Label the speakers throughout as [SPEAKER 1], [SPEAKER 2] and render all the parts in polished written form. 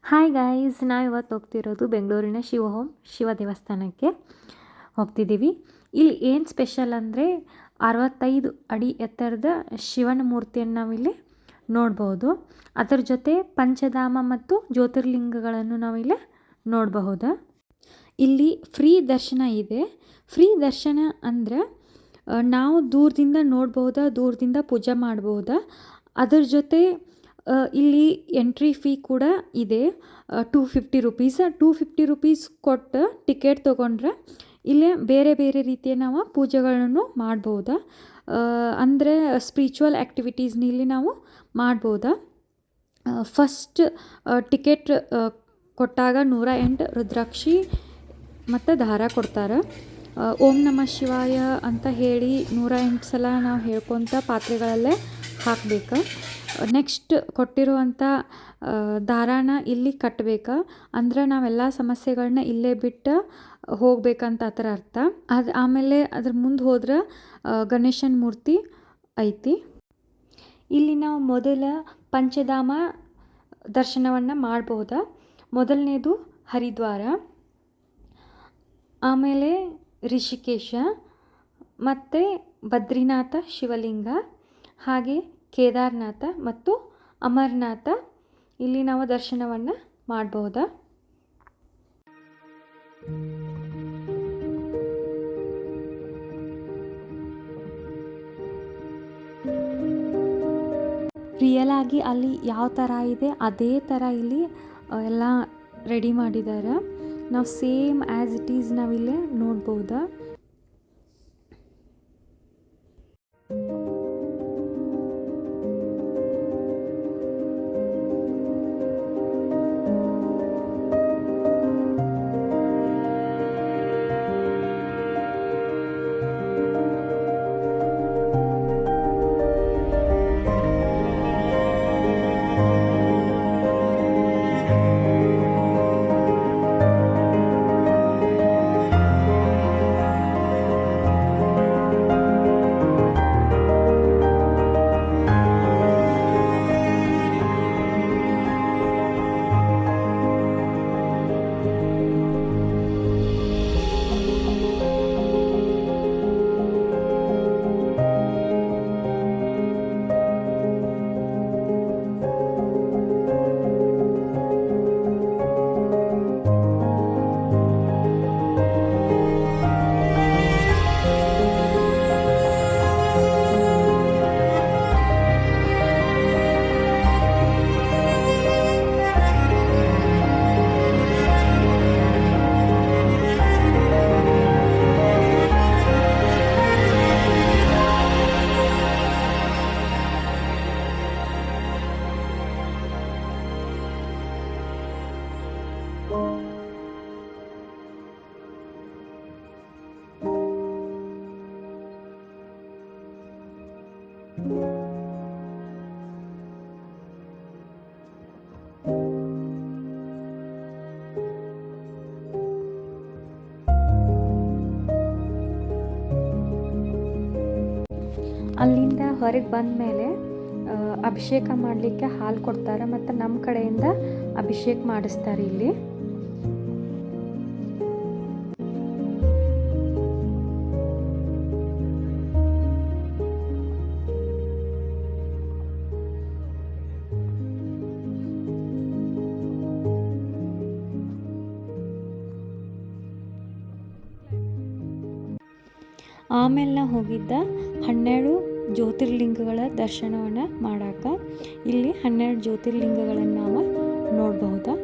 [SPEAKER 1] Hi guys, ನಾವು ಇವತ್ತು ಹೋಗ್ತಿರೋದು ಬೆಂಗಳೂರಿನ ಶಿವ ದೇವಸ್ಥಾನಕ್ಕೆ ಹೋಗ್ತಿದ್ದೀವಿ. ಇಲ್ಲಿ ಏನು ಸ್ಪೆಷಲ್ ಅಂದರೆ 65 ಅಡಿ ಎತ್ತರದ ಶಿವನ ಮೂರ್ತಿಯನ್ನು ನಾವಿಲ್ಲಿ ನೋಡ್ಬೋದು. ಅದರ ಜೊತೆ ಪಂಚಧಾಮ ಮತ್ತು ಜ್ಯೋತಿರ್ಲಿಂಗಗಳನ್ನು ನಾವಿಲ್ಲಿ ನೋಡಬಹುದು. ಇಲ್ಲಿ ಫ್ರೀ ದರ್ಶನ ಇದೆ. ಫ್ರೀ ದರ್ಶನ ಅಂದರೆ ನಾವು ದೂರದಿಂದ ನೋಡ್ಬೋದಾ, ದೂರದಿಂದ ಪೂಜೆ ಮಾಡ್ಬೋದಾ. ಅದರ ಜೊತೆ ಇಲ್ಲಿ ಎಂಟ್ರಿ ಫೀ ಕೂಡ ಇದೆ. 250 ರುಪೀಸ್. 250 ರುಪೀಸ್ ಕೊಟ್ಟು ಟಿಕೆಟ್ ತೊಗೊಂಡ್ರೆ ಇಲ್ಲೇ ಬೇರೆ ಬೇರೆ ರೀತಿಯ ನಾವು ಪೂಜೆಗಳನ್ನು ಮಾಡ್ಬೋದಾ. ಅಂದರೆ ಸ್ಪಿರಿಚುವಲ್ ಆ್ಯಕ್ಟಿವಿಟೀಸ್ನ ಇಲ್ಲಿ ನಾವು ಮಾಡ್ಬೋದಾ. ಫಸ್ಟ್ ಟಿಕೆಟ್ ಕೊಟ್ಟಾಗ 108 ರುದ್ರಾಕ್ಷಿ ಮತ್ತು ದಾರ ಕೊಡ್ತಾರೆ. ಓಂ ನಮಃ ಶಿವಾಯ ಅಂತ ಹೇಳಿ 108 ಸಲ ನಾವು ಹೇಳ್ಕೊತ ಪಾತ್ರೆಗಳಲ್ಲೇ ಹಾಕಬೇಕು. ನೆಕ್ಸ್ಟ್ ಕೊಟ್ಟಿರುವಂಥ ದಾರಾನ ಇಲ್ಲಿ ಕಟ್ಟಬೇಕು. ಅಂದ್ರೆ ನಾವೆಲ್ಲ ಸಮಸ್ಯೆಗಳನ್ನ ಇಲ್ಲೇ ಬಿಟ್ಟು ಹೋಗ್ಬೇಕಂತ ಆ ಥರ ಅರ್ಥ. ಆಮೇಲೆ ಅದ್ರ ಮುಂದೆ ಹೋದ್ರೆ ಗಣೇಶನ ಮೂರ್ತಿ ಐತಿ. ಇಲ್ಲಿ ನಾವು ಮೊದಲ ಪಂಚಧಾಮ ದರ್ಶನವನ್ನು ಮಾಡ್ಬೋದ. ಮೊದಲನೇದು ಹರಿದ್ವಾರ, ಆಮೇಲೆ ರಿಷಿಕೇಶ, ಮತ್ತು ಬದ್ರಿನಾಥ ಶಿವಲಿಂಗ, ಹಾಗೆ ಕೇದಾರನಾಥ ಮತ್ತು ಅಮರನಾಥ ಇಲ್ಲಿ ನಾವು ದರ್ಶನವನ್ನು ಮಾಡಬಹುದಾ. ರಿಯಲ್ ಆಗಿ ಅಲ್ಲಿ ಯಾವ ಥರ ಇದೆ ಅದೇ ಥರ ಇಲ್ಲಿ ಎಲ್ಲ ರೆಡಿ ಮಾಡಿದ್ದಾರೆ. ನಾವು ಸೇಮ್ ಆ್ಯಸ್ ಇಟ್ ಈಸ್ ನಾವಿಲ್ಲೇ ನೋಡ್ಬೋದಾ. ಅಲ್ಲಿಂದ ಹೊರಗೆ ಬಂದ ಮೇಲೆ ಅಭಿಷೇಕ ಮಾಡಲಿಕ್ಕೆ ಹಾಲು ಕೊಡ್ತಾರೆ ಮತ್ತು ನಮ್ಮ ಕಡೆಯಿಂದ ಅಭಿಷೇಕ ಮಾಡಿಸ್ತಾರೆ ಇಲ್ಲಿ. ಆಮೇಲೆ ನಾವು ಹೋಗಿದ್ದ 12 ಜ್ಯೋತಿರ್ಲಿಂಗಗಳ ದರ್ಶನವನ್ನು ಮಾಡಾಕ. ಇಲ್ಲಿ 12 ಜ್ಯೋತಿರ್ಲಿಂಗಗಳನ್ನು ನಾವು ನೋಡಬಹುದಾ.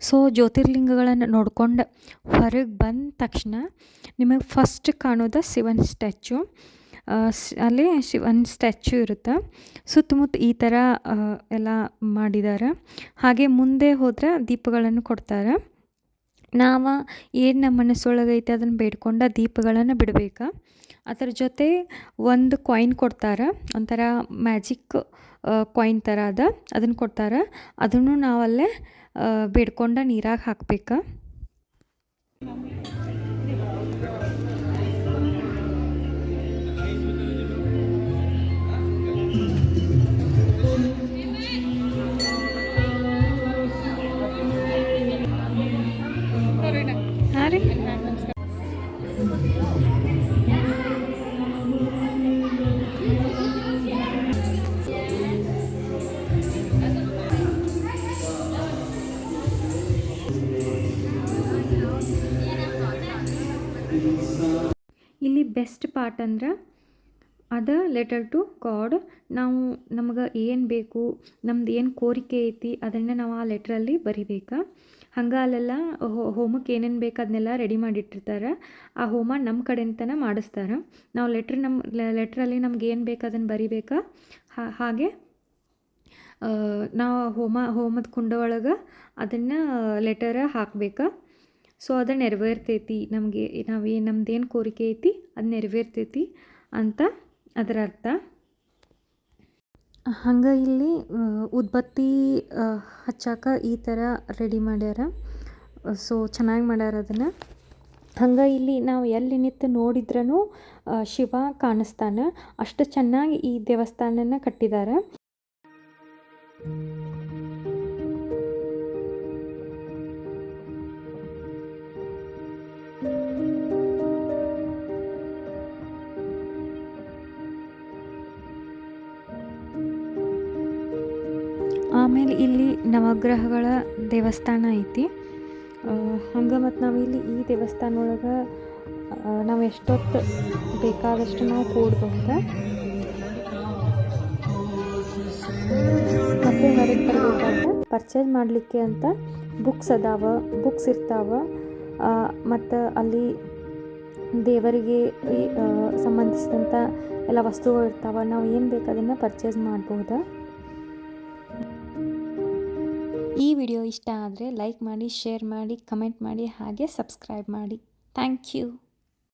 [SPEAKER 1] ಸೊ ಜ್ಯೋತಿರ್ಲಿಂಗಗಳನ್ನು ನೋಡ್ಕೊಂಡು ಹೊರಗೆ ಬಂದ ತಕ್ಷಣ ನಿಮಗೆ ಫಸ್ಟ್ ಕಾಣೋದು ಶಿವನ ಸ್ಟ್ಯಾಚು. ಅಲ್ಲಿ ಶಿವನ ಸ್ಟ್ಯಾಚು ಇರುತ್ತೆ. ಸುತ್ತಮುತ್ತ ಈ ಥರ ಎಲ್ಲ ಮಾಡಿದ್ದಾರೆ. ಹಾಗೆ ಮುಂದೆ ಹೋದರೆ ದೀಪಗಳನ್ನು ಕೊಡ್ತಾರೆ. ನಾವು ಏನು ನಮ್ಮ ಮನಸ್ಸೊಳಗೈತೆ ಅದನ್ನು ಬೇಡ್ಕೊಂಡು ದೀಪಗಳನ್ನು ಬಿಡಬೇಕು. ಅದರ ಜೊತೆ ಒಂದು ಕಾಯಿನ್ ಕೊಡ್ತಾರೆ, ಒಂಥರ ಮ್ಯಾಜಿಕ್ ಕಾಯಿನ್ ಥರ ಅದ, ಅದನ್ನು ಕೊಡ್ತಾರೆ. ಅದನ್ನು ನಾವಲ್ಲೇ ಬೇಡ್ಕೊಂಡು ನೀರಾಗ ಹಾಕ್ಬೇಕು. ಹಾಂ ರೀ. ಇಲ್ಲಿ ಬೆಸ್ಟ್ ಪಾರ್ಟ್ ಅಂದ್ರೆ ಅದು ಲೆಟರ್ ಟು ಗಾಡ್. ನಾವು ನಮ್ಗೆ ಏನು ಬೇಕು, ನಮ್ದು ಏನು ಕೋರಿಕೆ ಐತಿ ಅದನ್ನು ನಾವು ಆ ಲೆಟ್ರಲ್ಲಿ ಬರಿಬೇಕು. ಹಂಗೆ ಅಲ್ಲೆಲ್ಲ ಹೋಮಕ್ಕೆ ಏನೇನು ಬೇಕು ಅದನ್ನೆಲ್ಲ ರೆಡಿ ಮಾಡಿಟ್ಟಿರ್ತಾರೆ. ಆ ಹೋಮ ನಮ್ಮ ಕಡೆಯಿಂದನೇ ಮಾಡಿಸ್ತಾರೆ. ನಾವು ಲೆಟ್ರಲ್ಲಿ ನಮ್ಗೆ ಏನು ಬೇಕು ಅದನ್ನು ಬರಿಬೇಕು. ಹಾಗೆ ನಾವು ಹೋಮದ ಕುಂಡ ಒಳಗೆ ಅದನ್ನು ಲೆಟರ ಹಾಕ್ಬೇಕು. ಸೊ ಅದು ನೆರವೇರ್ತೈತಿ, ನಮಗೆ ನಮ್ದೇನು ಕೋರಿಕೆ ಐತಿ ಅದು ನೆರವೇರ್ತೈತಿ ಅಂತ ಅದರ ಅರ್ಥ. ಹಂಗೆ ಇಲ್ಲಿ ಉದ್ಬತ್ತಿ ಹಚ್ಚಾಕ ಈ ಥರ ರೆಡಿ ಮಾಡ್ಯಾರ. ಸೊ ಚೆನ್ನಾಗಿ ಮಾಡ್ಯಾರ ಅದನ್ನು. ಹಂಗೆ ಇಲ್ಲಿ ನಾವು ಎಲ್ಲಿ ನಿಂತು ನೋಡಿದ್ರೂ ಶಿವ ಕಾಣಿಸ್ತಾನೆ. ಅಷ್ಟು ಚೆನ್ನಾಗಿ ಈ ದೇವಸ್ಥಾನನ ಕಟ್ಟಿದ್ದಾರೆ. ಆಮೇಲೆ ಇಲ್ಲಿ ನವಗ್ರಹಗಳ ದೇವಸ್ಥಾನ ಐತಿ. ಹಂಗೆ ಮತ್ತು ನಾವಿಲ್ಲಿ ಈ ದೇವಸ್ಥಾನ ಒಳಗೆ ನಾವು ಎಷ್ಟೊತ್ತು ಬೇಕಾದಷ್ಟು ನಾವು ಕೂಡಬಹುದು. ಮತ್ತು ಹೊರಗೆ ಬರಬೇಕಾದ್ರೆ ಪರ್ಚೇಸ್ ಮಾಡಲಿಕ್ಕೆ ಅಂತ ಬುಕ್ಸ್ ಇರ್ತಾವೆ. ಮತ್ತು ಅಲ್ಲಿ ದೇವರಿಗೆ ಸಂಬಂಧಿಸಿದಂಥ ಎಲ್ಲ ವಸ್ತುಗಳು ಇರ್ತಾವೆ. ನಾವು ಏನು ಬೇಕು ಅದನ್ನು ಪರ್ಚೇಸ್ ಮಾಡ್ಬೋದು. ಈ ವಿಡಿಯೋ ಇಷ್ಟ ಆದರೆ ಲೈಕ್ ಮಾಡಿ, ಶೇರ್ ಮಾಡಿ, ಕಮೆಂಟ್ ಮಾಡಿ, ಹಾಗೆ ಸಬ್ಸ್ಕ್ರೈಬ್ ಮಾಡಿ. Thank you.